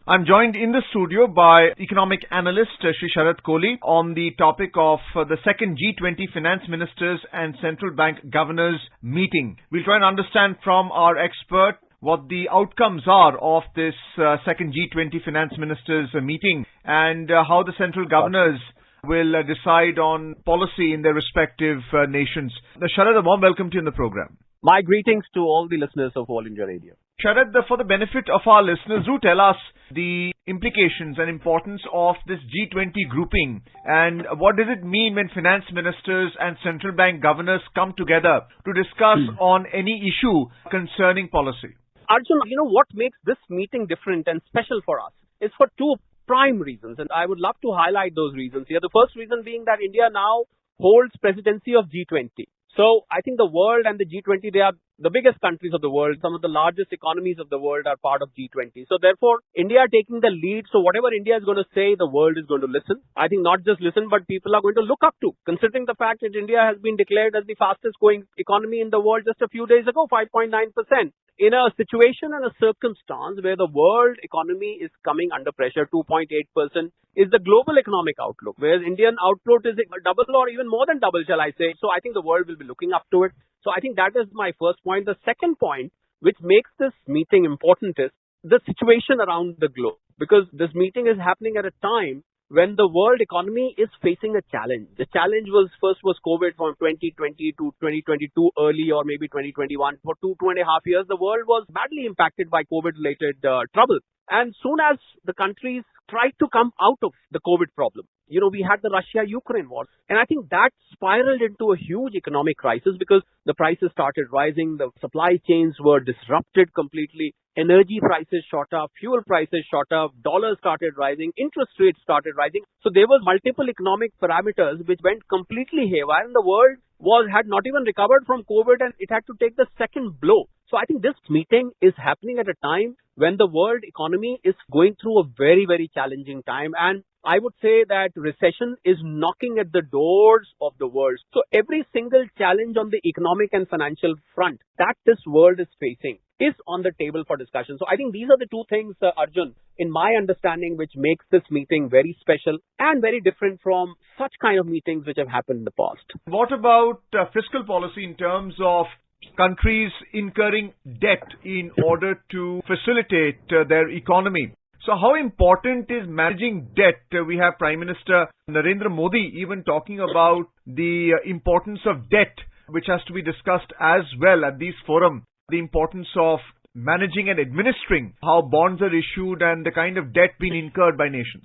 I'm joined in the studio by economic analyst Shri Sharad Kohli on the topic of the second G20 finance ministers and central bank governors meeting. We'll try and understand from our expert what the outcomes are of this second G20 finance ministers meeting and how the central governors will decide on policy in their respective nations. Sharad, a warm welcome to you in the program. My greetings to all the listeners of All India Radio. Sharad, for the benefit of our listeners, do tell us the implications and importance of this G20 grouping and what does it mean when finance ministers and central bank governors come together to discuss on any issue concerning policy. Arjun, what makes this meeting different and special for us is for two prime reasons, and I would love to highlight those reasons here. The first reason being that India now holds presidency of G20. So I think the world and the G20, they are the biggest countries of the world. Some of the largest economies of the world are part of G20. So therefore, India taking the lead. So whatever India is going to say, the world is going to listen. I think not just listen, but people are going to look up to, considering the fact that India has been declared as the fastest growing economy in the world just a few days ago, 5.9%. In a situation and a circumstance where the world economy is coming under pressure, 2.8% is the global economic outlook, whereas Indian outlook is double or even more than double, shall I say. So I think the world will be looking up to it. So I think that is my first point. The second point, which makes this meeting important, is the situation around the globe, because this meeting is happening at a time when the world economy is facing a challenge. The challenge was COVID from 2020 to 2022 early, or maybe 2021. For two and a half years, the world was badly impacted by COVID-related trouble. And soon as the countries tried to come out of the COVID problem, we had the Russia-Ukraine war. And I think that spiraled into a huge economic crisis because the prices started rising, the supply chains were disrupted completely, energy prices shot up, fuel prices shot up, dollars started rising, interest rates started rising. So there was multiple economic parameters which went completely haywire, and the world had not even recovered from COVID, and it had to take the second blow. So I think this meeting is happening at a time when the world economy is going through a very, very challenging time. And I would say that recession is knocking at the doors of the world. So every single challenge on the economic and financial front that this world is facing is on the table for discussion. So I think these are the two things, Arjun, in my understanding, which makes this meeting very special and very different from such kind of meetings which have happened in the past. What about fiscal policy in terms of countries incurring debt in order to facilitate their economy? So how important is managing debt? We have Prime Minister Narendra Modi even talking about the importance of debt, which has to be discussed as well at these forums. The importance of managing and administering how bonds are issued and the kind of debt being incurred by nations.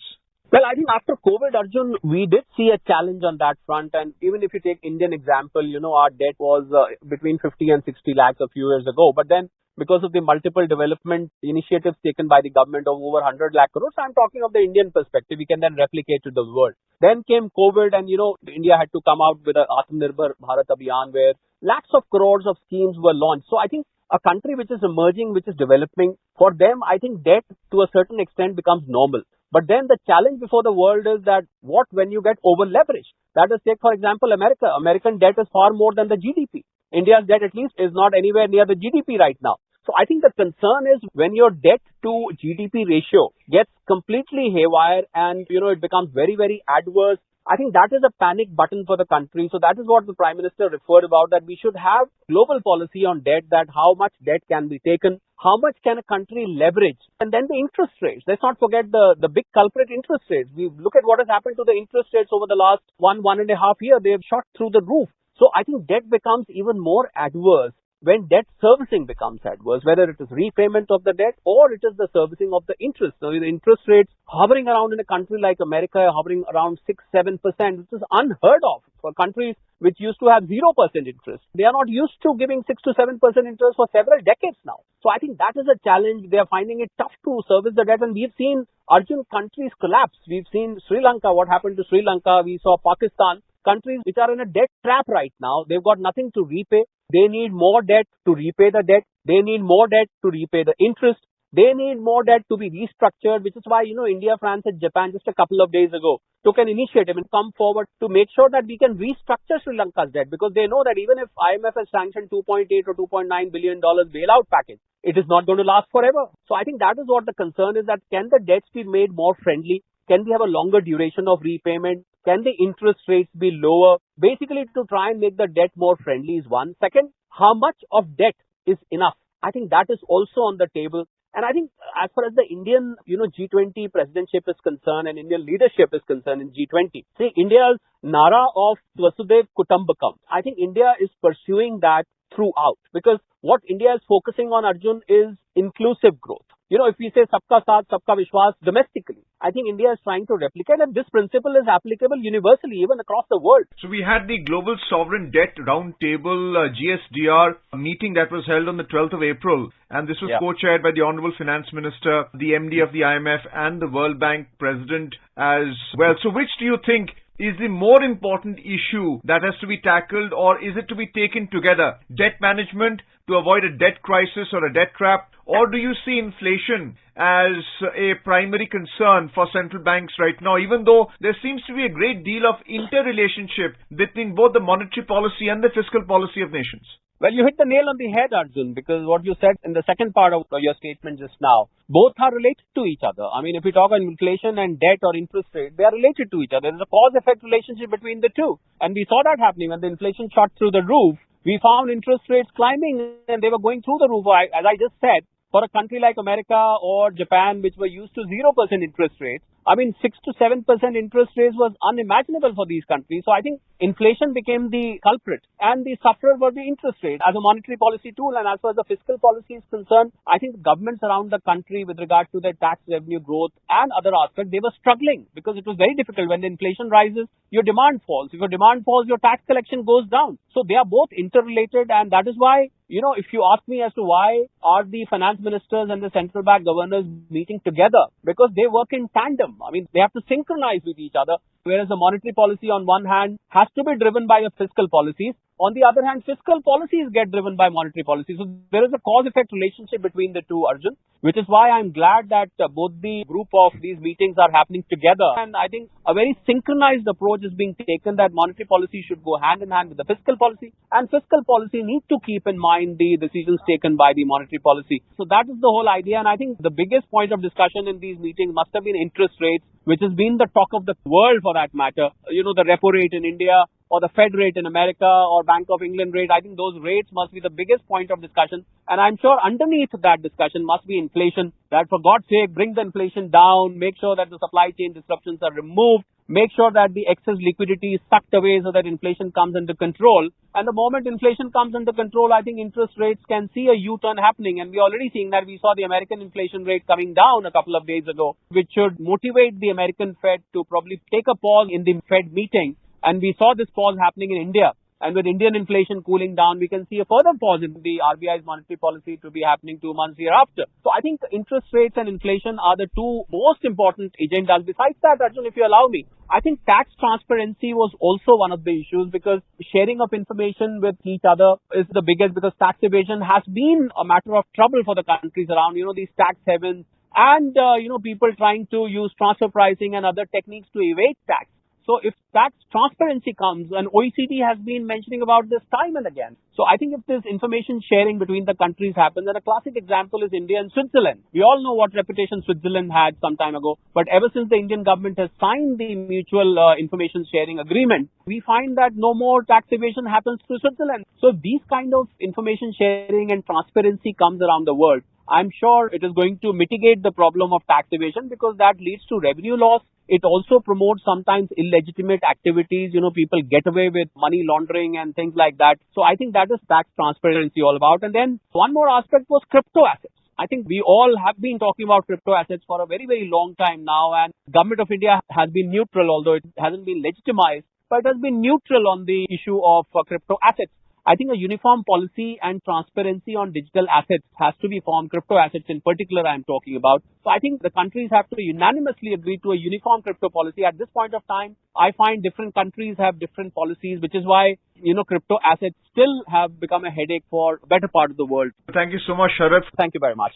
Well, I think after COVID, Arjun, we did see a challenge on that front. And even if you take Indian example, our debt was between 50 and 60 lakhs a few years ago. But then because of the multiple development initiatives taken by the government of over 100 lakh crores, I'm talking of the Indian perspective, we can then replicate to the world. Then came COVID and, India had to come out with a Atmanirbhar Bharat Abhiyan where lakhs of crores of schemes were launched. So I think a country which is emerging, which is developing, for them, I think debt to a certain extent becomes normal. But then the challenge before the world is that what when you get over leveraged? That is, take for example America. American debt is far more than the GDP. India's debt at least is not anywhere near the GDP right now. So I think the concern is when your debt to GDP ratio gets completely haywire and, it becomes very, very adverse. I think that is a panic button for the country. So that is what the Prime Minister referred about, that we should have global policy on debt, that how much debt can be taken, how much can a country leverage, and then the interest rates. Let's not forget the big culprit, interest rates. We look at what has happened to the interest rates over the last one and a half year. They have shot through the roof. So I think debt becomes even more adverse when debt servicing becomes adverse, whether it is repayment of the debt or it is the servicing of the interest. So the interest rates hovering around in a country like America, hovering around 6-7%, which is unheard of for countries which used to have 0% interest. They are not used to giving 6 to 7% interest for several decades now. So I think that is a challenge. They are finding it tough to service the debt, and we've seen Arjun countries collapse. We've seen Sri Lanka, what happened to Sri Lanka. We saw Pakistan. Countries which are in a debt trap right now. They've got nothing to repay. They need more debt to repay the debt. They need more debt to repay the interest. They need more debt to be restructured, which is why, India, France, and Japan just a couple of days ago took an initiative and come forward to make sure that we can restructure Sri Lanka's debt, because they know that even if IMF has sanctioned $2.8 or $2.9 billion bailout package, it is not going to last forever. So I think that is what the concern is, that can the debts be made more friendly? Can we have a longer duration of repayment? Can the interest rates be lower? Basically, to try and make the debt more friendly is one. Second, how much of debt is enough? I think that is also on the table. And I think as far as the Indian, G20 presidentship is concerned and Indian leadership is concerned in G20, see, India's Nara of Vasudev Kutumbakam, I think India is pursuing that throughout, because what India is focusing on, Arjun, is inclusive growth. If we say Sabka Saath, Sabka Vishwas domestically, I think India is trying to replicate, and this principle is applicable universally, even across the world. So we had the Global Sovereign Debt Roundtable GSDR meeting that was held on the 12th of April, and this was co-chaired by the Honorable Finance Minister, the MD of the IMF, and the World Bank President as well. So which do you think is the more important issue that has to be tackled, or is it to be taken together? Debt management to avoid a debt crisis or a debt trap, or do you see inflation as a primary concern for central banks right now, even though there seems to be a great deal of interrelationship between both the monetary policy and the fiscal policy of nations? Well, you hit the nail on the head, Arjun, because what you said in the second part of your statement just now, both are related to each other. I mean, if we talk on inflation and debt or interest rate, they are related to each other. There is a cause-effect relationship between the two. And we saw that happening when the inflation shot through the roof. We found interest rates climbing and they were going through the roof. As I just said, for a country like America or Japan, which were used to 0% interest rates, 6 to 7% interest rates was unimaginable for these countries. So I think inflation became the culprit and the sufferer were the interest rate as a monetary policy tool. And as far as the fiscal policy is concerned, I think governments around the country with regard to their tax revenue growth and other aspects, they were struggling because it was very difficult. When the inflation rises, your demand falls. If your demand falls, your tax collection goes down. So they are both interrelated, and that is why, if you ask me as to why are the finance ministers and the central bank governors meeting together, because they work in tandem. They have to synchronize with each other, whereas the monetary policy on one hand has to be driven by the fiscal policies. On the other hand, fiscal policies get driven by monetary policy. So there is a cause-effect relationship between the two, Arjun, which is why I'm glad that both the group of these meetings are happening together. And I think a very synchronized approach is being taken, that monetary policy should go hand in hand with the fiscal policy, and fiscal policy needs to keep in mind the decisions taken by the monetary policy. So that is the whole idea. And I think the biggest point of discussion in these meetings must have been interest rates, which has been the talk of the world for that matter. The repo rate in India, or the Fed rate in America, or Bank of England rate. I think those rates must be the biggest point of discussion. And I'm sure underneath that discussion must be inflation, that for God's sake, bring the inflation down, make sure that the supply chain disruptions are removed, make sure that the excess liquidity is sucked away so that inflation comes under control. And the moment inflation comes under control, I think interest rates can see a U-turn happening. And we're already seeing that. We saw the American inflation rate coming down a couple of days ago, which should motivate the American Fed to probably take a pause in the Fed meeting. And we saw this pause happening in India. And with Indian inflation cooling down, we can see a further pause in the RBI's monetary policy to be happening 2 months hereafter. So I think interest rates and inflation are the two most important agendas. Besides that, Arjun, if you allow me, I think tax transparency was also one of the issues, because sharing of information with each other is the biggest, because tax evasion has been a matter of trouble for the countries around, these tax havens and, people trying to use transfer pricing and other techniques to evade tax. So if tax transparency comes, and OECD has been mentioning about this time and again. So I think if this information sharing between the countries happens, and a classic example is India and Switzerland. We all know what reputation Switzerland had some time ago. But ever since the Indian government has signed the mutual information sharing agreement, we find that no more tax evasion happens through Switzerland. So these kind of information sharing and transparency comes around the world. I'm sure it is going to mitigate the problem of tax evasion, because that leads to revenue loss. It also promotes sometimes illegitimate activities. People get away with money laundering and things like that. So I think that is tax transparency all about. And then one more aspect was crypto assets. I think we all have been talking about crypto assets for a very, very long time now. And Government of India has been neutral, although it hasn't been legitimized, but it has been neutral on the issue of crypto assets. I think a uniform policy and transparency on digital assets has to be formed, crypto assets in particular I'm talking about. So I think the countries have to unanimously agree to a uniform crypto policy. At this point of time, I find different countries have different policies, which is why, crypto assets still have become a headache for a better part of the world. Thank you so much, Sharad. Thank you very much.